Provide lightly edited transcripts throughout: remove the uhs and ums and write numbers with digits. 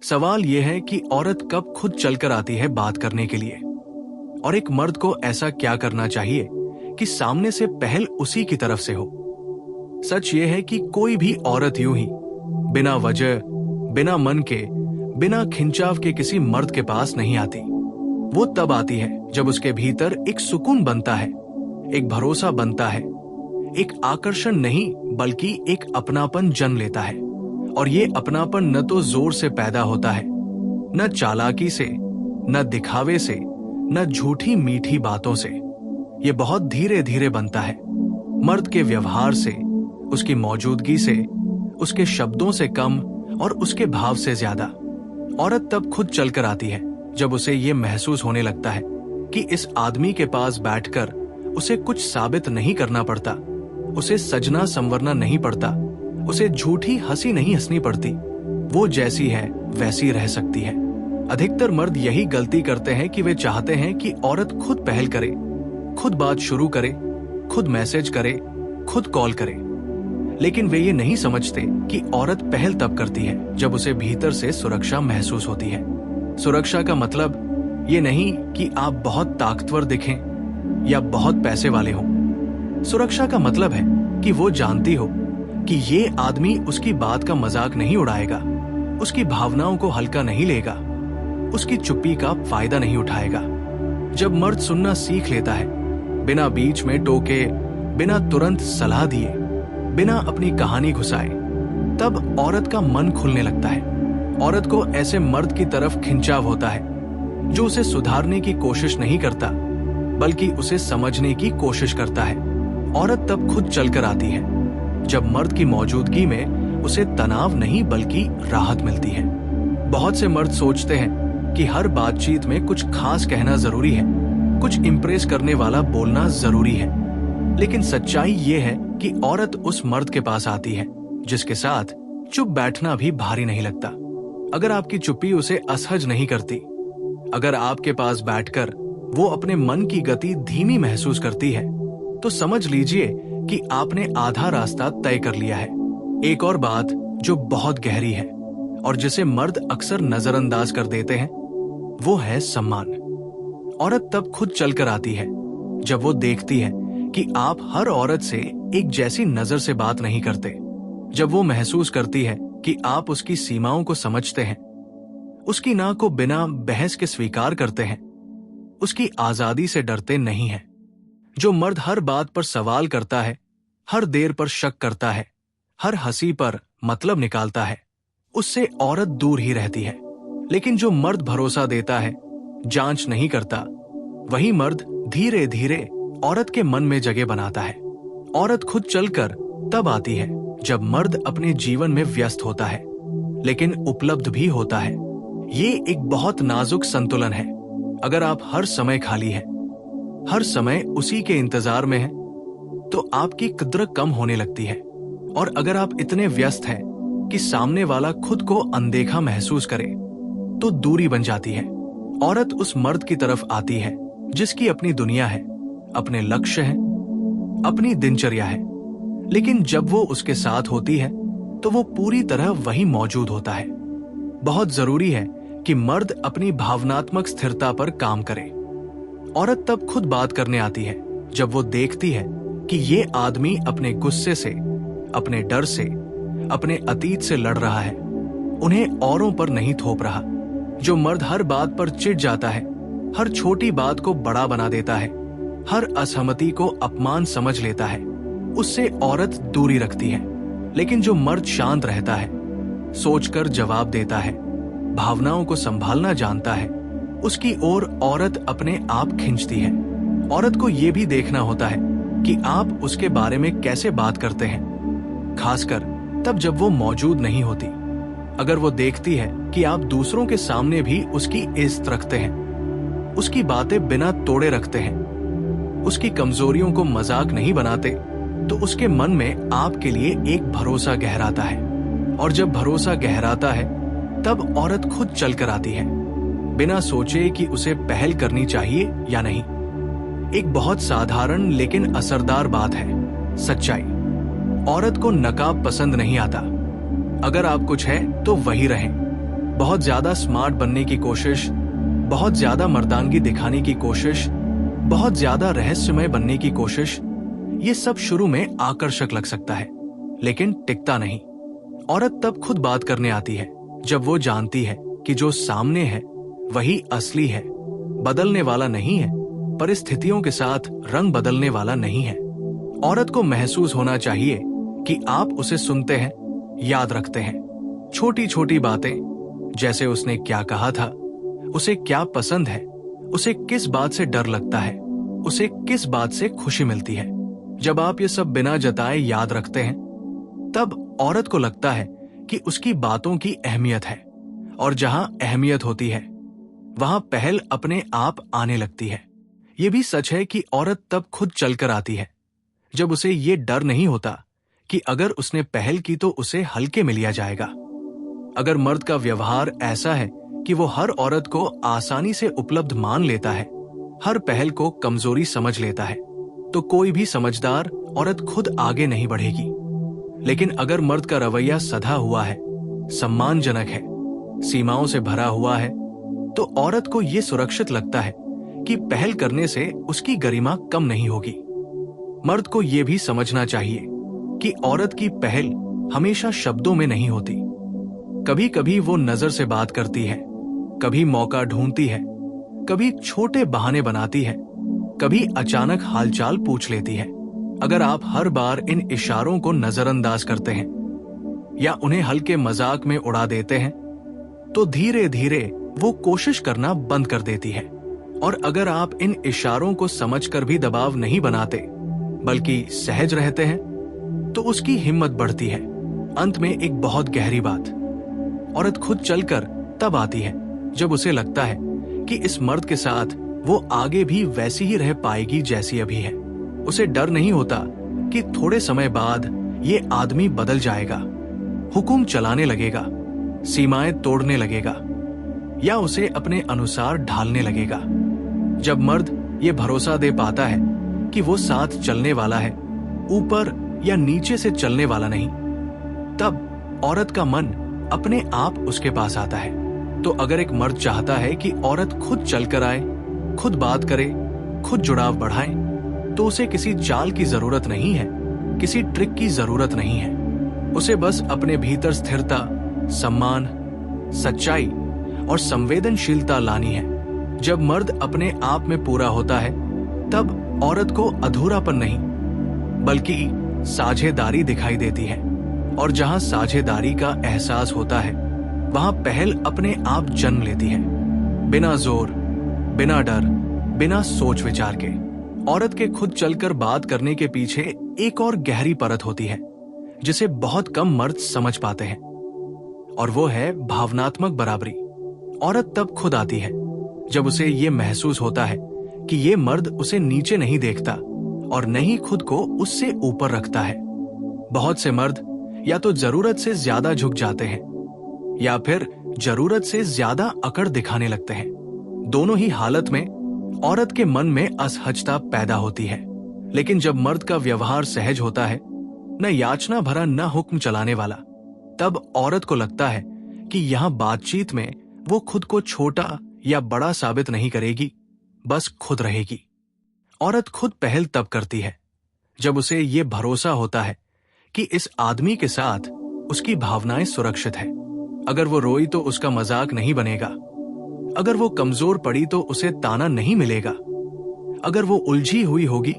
सवाल यह है कि औरत कब खुद चलकर आती है बात करने के लिए, और एक मर्द को ऐसा क्या करना चाहिए कि सामने से पहल उसी की तरफ से हो। सच यह है कि कोई भी औरत यूं ही बिना वजह, बिना मन के, बिना खिंचाव के किसी मर्द के पास नहीं आती। वो तब आती है जब उसके भीतर एक सुकून बनता है, एक भरोसा बनता है, एक आकर्षण नहीं बल्कि एक अपनापन जन्म लेता है। और ये अपनापन न तो जोर से पैदा होता है, न चालाकी से, न दिखावे से, न झूठी मीठी बातों से। ये बहुत धीरे धीरे बनता है, मर्द के व्यवहार से, उसकी मौजूदगी से, उसके शब्दों से कम और उसके भाव से ज्यादा। औरत तब खुद चलकर आती है जब उसे ये महसूस होने लगता है कि इस आदमी के पास बैठकर उसे कुछ साबित नहीं करना पड़ता, उसे सजना संवरना नहीं पड़ता, उसे झूठी हंसी नहीं हंसनी पड़ती। वो जैसी है वैसी रह सकती है। अधिकतर मर्द यही गलती करते हैं कि वे चाहते हैं कि औरत खुद पहल करे, खुद बात शुरू करे, खुद मैसेज करे, खुद कॉल करे। लेकिन वे ये नहीं समझते कि औरत पहल तब करती है जब उसे भीतर से सुरक्षा महसूस होती है। सुरक्षा का मतलब ये नहीं कि आप बहुत ताकतवर दिखें या बहुत पैसे वाले हों। सुरक्षा का मतलब है कि वो जानती हो कि ये आदमी उसकी बात का मजाक नहीं उड़ाएगा, उसकी भावनाओं को हल्का नहीं लेगा, उसकी चुप्पी का फायदा नहीं उठाएगा। जब मर्द सुनना सीख लेता है, बिना बीच में टोके, बिना तुरंत सलाह दिए, बिना अपनी कहानी घुसाए, तब औरत का मन खुलने लगता है। औरत को ऐसे मर्द की तरफ खिंचाव होता है जो उसे सुधारने की कोशिश नहीं करता बल्कि उसे समझने की कोशिश करता है। औरत तब खुद चलकर आती है जब मर्द की मौजूदगी में उसे तनाव नहीं बल्कि राहत मिलती है। बहुत से मर्द सोचते हैं कि हर बातचीत में कुछ खास कहना जरूरी है, कुछ इंप्रेस करने वाला बोलना जरूरी है। लेकिन सच्चाई ये है कि औरत उस मर्द के पास आती है जिसके साथ चुप बैठना भी भारी नहीं लगता। अगर आपकी चुप्पी उसे असहज नहीं करती, अगर आपके पास बैठकर वो अपने मन की गति धीमी महसूस करती है, तो समझ लीजिए कि आपने आधा रास्ता तय कर लिया है। एक और बात जो बहुत गहरी है और जिसे मर्द अक्सर नजरअंदाज कर देते हैं, वो है सम्मान। औरत तब खुद चलकर आती है जब वो देखती है कि आप हर औरत से एक जैसी नजर से बात नहीं करते, जब वो महसूस करती है कि आप उसकी सीमाओं को समझते हैं, उसकी ना को बिना बहस के स्वीकार करते हैं, उसकी आजादी से डरते नहीं हैं। जो मर्द हर बात पर सवाल करता है, हर देर पर शक करता है, हर हंसी पर मतलब निकालता है, उससे औरत दूर ही रहती है। लेकिन जो मर्द भरोसा देता है, जांच नहीं करता, वही मर्द धीरे धीरे औरत के मन में जगह बनाता है। औरत खुद चलकर तब आती है जब मर्द अपने जीवन में व्यस्त होता है लेकिन उपलब्ध भी होता है। ये एक बहुत नाजुक संतुलन है। अगर आप हर समय खाली हैं, हर समय उसी के इंतजार में हैं, तो आपकी कद्र कम होने लगती है। और अगर आप इतने व्यस्त हैं कि सामने वाला खुद को अनदेखा महसूस करे, तो दूरी बन जाती है। औरत उस मर्द की तरफ आती है जिसकी अपनी दुनिया है, अपने लक्ष्य हैं, अपनी दिनचर्या है। लेकिन जब वो उसके साथ होती है तो वो पूरी तरह वहीं मौजूद होता है। बहुत जरूरी है कि मर्द अपनी भावनात्मक स्थिरता पर काम करे। औरत तब खुद बात करने आती है जब वो देखती है कि ये आदमी अपने गुस्से से, अपने डर से, अपने अतीत से लड़ रहा है, उन्हें औरों पर नहीं थोप रहा। जो मर्द हर बात पर चिढ़ जाता है, हर छोटी बात को बड़ा बना देता है, हर असहमति को अपमान समझ लेता है, उससे औरत दूरी रखती है। लेकिन जो मर्द शांत रहता है, सोचकर जवाब देता है, भावनाओं को संभालना जानता है, उसकी ओर औरत अपने आप खींचती है। औरत को यह भी देखना होता है कि आप उसके बारे में कैसे बात करते हैं, खासकर तब जब वो मौजूद नहीं होती। अगर वो देखती है कि आप दूसरों के सामने भी उसकी इज्जत रखते हैं, उसकी बातें बिना तोड़े रखते हैं, उसकी कमजोरियों को मजाक नहीं बनाते, तो उसके मन में आपके लिए एक भरोसा गहराता है। और जब भरोसा गहराता है, तब औरत खुद चलकर आती है, बिना सोचे कि उसे पहल करनी चाहिए या नहीं। एक बहुत साधारण लेकिन असरदार बात है सच्चाई। औरत को नकाब पसंद नहीं आता। अगर आप कुछ है तो वही रहें, बहुत ज्यादा स्मार्ट बनने की कोशिश, बहुत ज्यादा मर्दानगी दिखाने की कोशिश, बहुत ज्यादा रहस्यमय बनने की कोशिश, ये सब शुरू में आकर्षक लग सकता है, लेकिन टिकता नहीं। औरत तब खुद बात करने आती है जब वो जानती है कि जो सामने है वही असली है, बदलने वाला नहीं है, परिस्थितियों के साथ रंग बदलने वाला नहीं है। औरत को महसूस होना चाहिए कि आप उसे सुनते हैं, याद रखते हैं। छोटी छोटी बातें, जैसे उसने क्या कहा था, उसे क्या पसंद है, उसे किस बात से डर लगता है, उसे किस बात से खुशी मिलती है। जब आप ये सब बिना जताए याद रखते हैं, तब औरत को लगता है कि उसकी बातों की अहमियत है, और जहां अहमियत होती है वहां पहल अपने आप आने लगती है। यह भी सच है कि औरत तब खुद चलकर आती है जब उसे ये डर नहीं होता कि अगर उसने पहल की तो उसे हल्के में लिया जाएगा। अगर मर्द का व्यवहार ऐसा है कि वो हर औरत को आसानी से उपलब्ध मान लेता है, हर पहल को कमजोरी समझ लेता है, तो कोई भी समझदार औरत खुद आगे नहीं बढ़ेगी। लेकिन अगर मर्द का रवैया सधा हुआ है, सम्मानजनक है, सीमाओं से भरा हुआ है, तो औरत को यह सुरक्षित लगता है कि पहल करने से उसकी गरिमा कम नहीं होगी। मर्द को यह भी समझना चाहिए कि औरत की पहल हमेशा शब्दों में नहीं होती। कभी कभी वो नजर से बात करती है, कभी मौका ढूंढती है, कभी छोटे बहाने बनाती है, कभी अचानक हालचाल पूछ लेती है। अगर आप हर बार इन इशारों को नजरअंदाज करते हैं या उन्हें हल्के मजाक में उड़ा देते हैं, तो धीरे धीरे वो कोशिश करना बंद कर देती है। और अगर आप इन इशारों को समझकर भी दबाव नहीं बनाते, बल्कि सहज रहते हैं, तो उसकी हिम्मत बढ़ती है। अंत में एक बहुत गहरी बात, औरत खुद चलकर तब आती है जब उसे लगता है कि इस मर्द के साथ वो आगे भी वैसी ही रह पाएगी जैसी अभी है। उसे डर नहीं होता कि थोड़े समय बाद ये आदमी बदल जाएगा, हुक्म चलाने लगेगा, सीमाएं तोड़ने लगेगा, या उसे अपने अनुसार ढालने लगेगा। जब मर्द ये भरोसा दे पाता है कि वो साथ चलने वाला है, ऊपर या नीचे से चलने वाला नहीं, तब औरत का मन अपने आप उसके पास आता है। तो अगर एक मर्द चाहता है कि औरत खुद चलकर आए, खुद बात करे, खुद जुड़ाव बढ़ाए, तो उसे किसी चाल की जरूरत नहीं है, किसी ट्रिक की जरूरत नहीं है। उसे बस अपने भीतर स्थिरता, सम्मान, सच्चाई और संवेदनशीलता लानी है। जब मर्द अपने आप में पूरा होता है, तब औरत को अधूरापन नहीं बल्कि साझेदारी दिखाई देती है। और जहां साझेदारी का एहसास होता है, वहां पहल अपने आप जन्म लेती है, बिना जोर, बिना डर, बिना सोच विचार के। औरत के खुद चलकर बात करने के पीछे एक और गहरी परत होती है जिसे बहुत कम मर्द समझ पाते हैं, और वो है भावनात्मक बराबरी। औरत तब खुद आती है जब उसे ये महसूस होता है कि ये मर्द उसे नीचे नहीं देखता और नहीं खुद को उससे ऊपर रखता है। बहुत से मर्द या तो जरूरत से ज्यादा झुक जाते हैं या फिर जरूरत से ज्यादा अकड़ दिखाने लगते हैं। दोनों ही हालत में औरत के मन में असहजता पैदा होती है। लेकिन जब मर्द का व्यवहार सहज होता है, न याचना भरा न हुक्म चलाने वाला, तब औरत को लगता है कि यहां बातचीत में वो खुद को छोटा या बड़ा साबित नहीं करेगी, बस खुद रहेगी। औरत खुद पहल तब करती है जब उसे ये भरोसा होता है कि इस आदमी के साथ उसकी भावनाएं सुरक्षित है। अगर वो रोई तो उसका मजाक नहीं बनेगा, अगर वो कमजोर पड़ी तो उसे ताना नहीं मिलेगा, अगर वो उलझी हुई होगी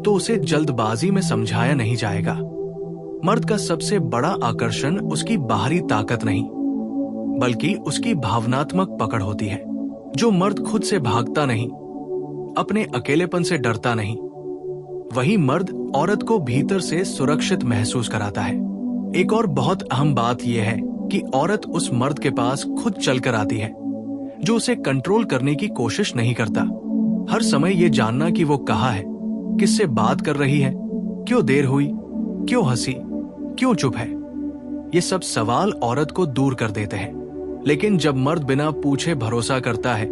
तो उसे जल्दबाजी में समझाया नहीं जाएगा। मर्द का सबसे बड़ा आकर्षण उसकी बाहरी ताकत नहीं बल्कि उसकी भावनात्मक पकड़ होती है। जो मर्द खुद से भागता नहीं, अपने अकेलेपन से डरता नहीं, वही मर्द औरत को भीतर से सुरक्षित महसूस कराता है। एक और बहुत अहम बात यह है कि औरत उस मर्द के पास खुद चलकर आती है जो उसे कंट्रोल करने की कोशिश नहीं करता। हर समय ये जानना कि वो कहाँ है, किससे बात कर रही है, क्यों देर हुई, क्यों हंसी, क्यों चुप है, ये सब सवाल औरत को दूर कर देते हैं। लेकिन जब मर्द बिना पूछे भरोसा करता है,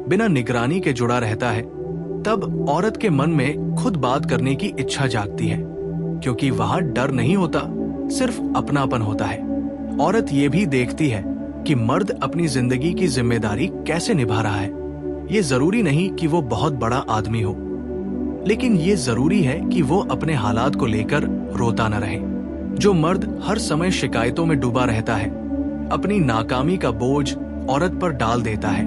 बिना निगरानी के जुड़ा रहता है, तब औरत के मन में खुद बात करने की इच्छा जागती है, क्योंकि वहां डर नहीं होता, सिर्फ अपनापन होता है। औरत ये भी देखती है कि मर्द अपनी जिंदगी की जिम्मेदारी कैसे निभा रहा है। ये जरूरी नहीं कि वो बहुत बड़ा आदमी हो, लेकिन ये जरूरी है कि वो अपने हालात को लेकर रोता न रहे। जो मर्द हर समय शिकायतों में डूबा रहता है, अपनी नाकामी का बोझ औरत पर डाल देता है,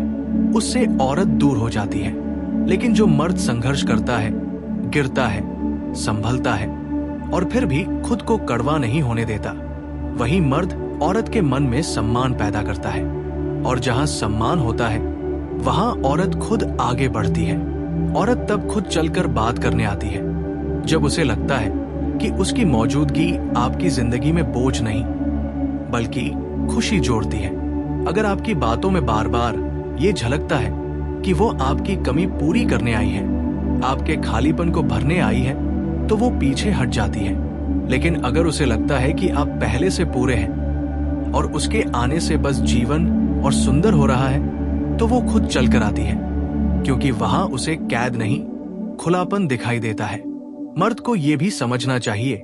उससे औरत दूर हो जाती है। लेकिन जो मर्द संघर्ष करता है, गिरता है, संभलता है और फिर भी खुद को कड़वा नहीं होने देता, वही मर्द औरत के मन में सम्मान पैदा करता है। और जहां सम्मान होता है, वहां औरत खुद आगे बढ़ती है। औरत तब खुद चलकर बात करने आती है जब उसे लगता है कि उसकी मौजूदगी आपकी जिंदगी में बोझ नहीं बल्कि खुशी जोड़ती है। अगर आपकी बातों में बार बार ये झलकता है कि वो आपकी कमी पूरी करने आई है, आपके खालीपन को भरने आई है, तो वो पीछे हट जाती है। लेकिन अगर उसे लगता है कि आप पहले से पूरे हैं और उसके आने से बस जीवन और सुंदर हो रहा है, तो वो खुद चलकर आती है, क्योंकि वहां उसे कैद नहीं, खुलापन दिखाई देता है। मर्द को यह भी समझना चाहिए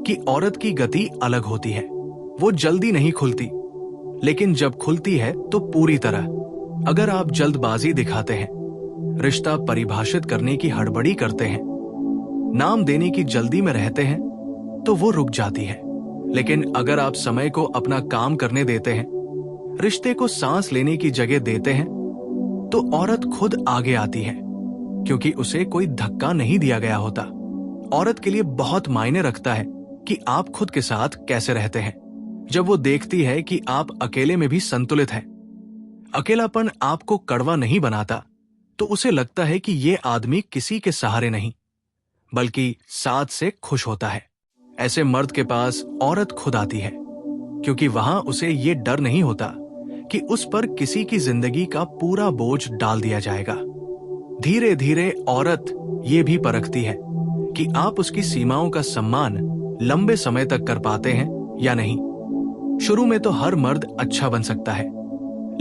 कि औरत की गति अलग होती है। वो जल्दी नहीं खुलती, लेकिन जब खुलती है तो पूरी तरह। अगर आप जल्दबाजी दिखाते हैं, रिश्ता परिभाषित करने की हड़बड़ी करते हैं, नाम देने की जल्दी में रहते हैं, तो वो रुक जाती है। लेकिन अगर आप समय को अपना काम करने देते हैं, रिश्ते को सांस लेने की जगह देते हैं, तो औरत खुद आगे आती है, क्योंकि उसे कोई धक्का नहीं दिया गया होता। औरत के लिए बहुत मायने रखता है कि आप खुद के साथ कैसे रहते हैं। जब वो देखती है कि आप अकेले में भी संतुलित हैं, अकेलापन आपको कड़वा नहीं बनाता, तो उसे लगता है कि ये आदमी किसी के सहारे नहीं बल्कि साथ से खुश होता है। ऐसे मर्द के पास औरत खुद आती है, क्योंकि वहां उसे ये डर नहीं होता कि उस पर किसी की जिंदगी का पूरा बोझ डाल दिया जाएगा। धीरे धीरे औरत ये भी परखती है कि आप उसकी सीमाओं का सम्मान लंबे समय तक कर पाते हैं या नहीं। शुरू में तो हर मर्द अच्छा बन सकता है,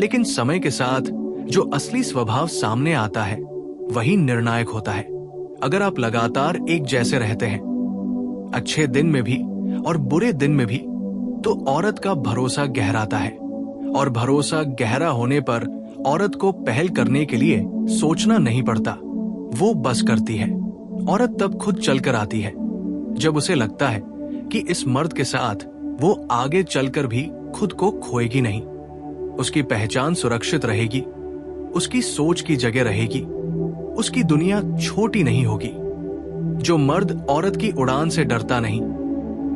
लेकिन समय के साथ जो असली स्वभाव सामने आता है, वही निर्णायक होता है। अगर आप लगातार एक जैसे रहते हैं, अच्छे दिन में भी और बुरे दिन में भी, तो औरत का भरोसा गहराता है। और भरोसा गहरा होने पर औरत को पहल करने के लिए सोचना नहीं पड़ता, वो बस करती है। औरत तब खुद चलकर आती है जब उसे लगता है कि इस मर्द के साथ वो आगे चलकर भी खुद को खोएगी नहीं। उसकी पहचान सुरक्षित रहेगी, उसकी सोच की जगह रहेगी, उसकी दुनिया छोटी नहीं होगी। जो मर्द औरत की उड़ान से डरता नहीं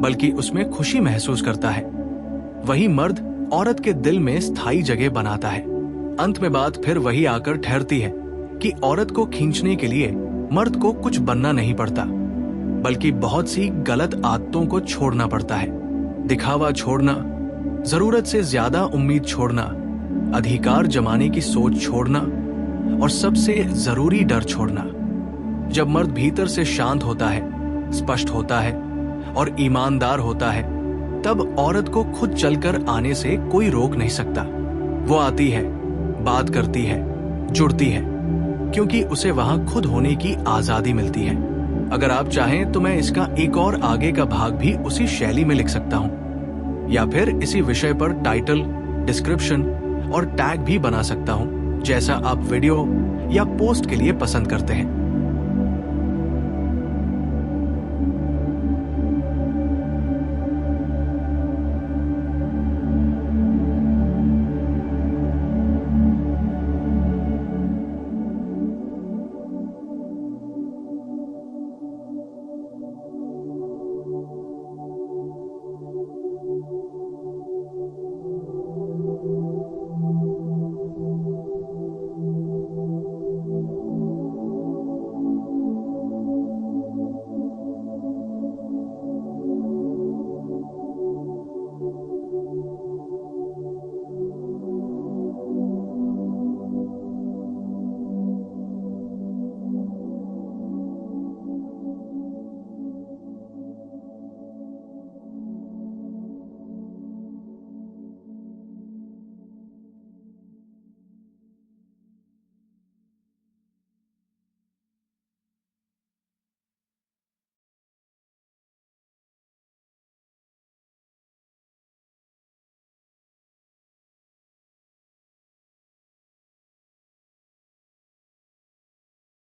बल्कि उसमें खुशी महसूस करता है, वही मर्द औरत के दिल में स्थायी जगह बनाता है। अंत में बात फिर वही आकर ठहरती है कि औरत को खींचने के लिए मर्द को कुछ बनना नहीं पड़ता, बल्कि बहुत सी गलत आदतों को छोड़ना पड़ता है। दिखावा छोड़ना, जरूरत से ज्यादा उम्मीद छोड़ना, अधिकार जमाने की सोच छोड़ना और सबसे जरूरी डर छोड़ना। जब मर्द भीतर से शांत होता है, स्पष्ट होता है और ईमानदार होता है, तब औरत को खुद चलकर आने से कोई रोक नहीं सकता। वो आती है, बात करती है, जुड़ती है, क्योंकि उसे वहां खुद होने की आजादी मिलती है। अगर आप चाहें तो मैं इसका एक और आगे का भाग भी उसी शैली में लिख सकता हूं, या फिर इसी विषय पर टाइटल, डिस्क्रिप्शन और टैग भी बना सकता हूं, जैसा आप वीडियो या पोस्ट के लिए पसंद करते हैं।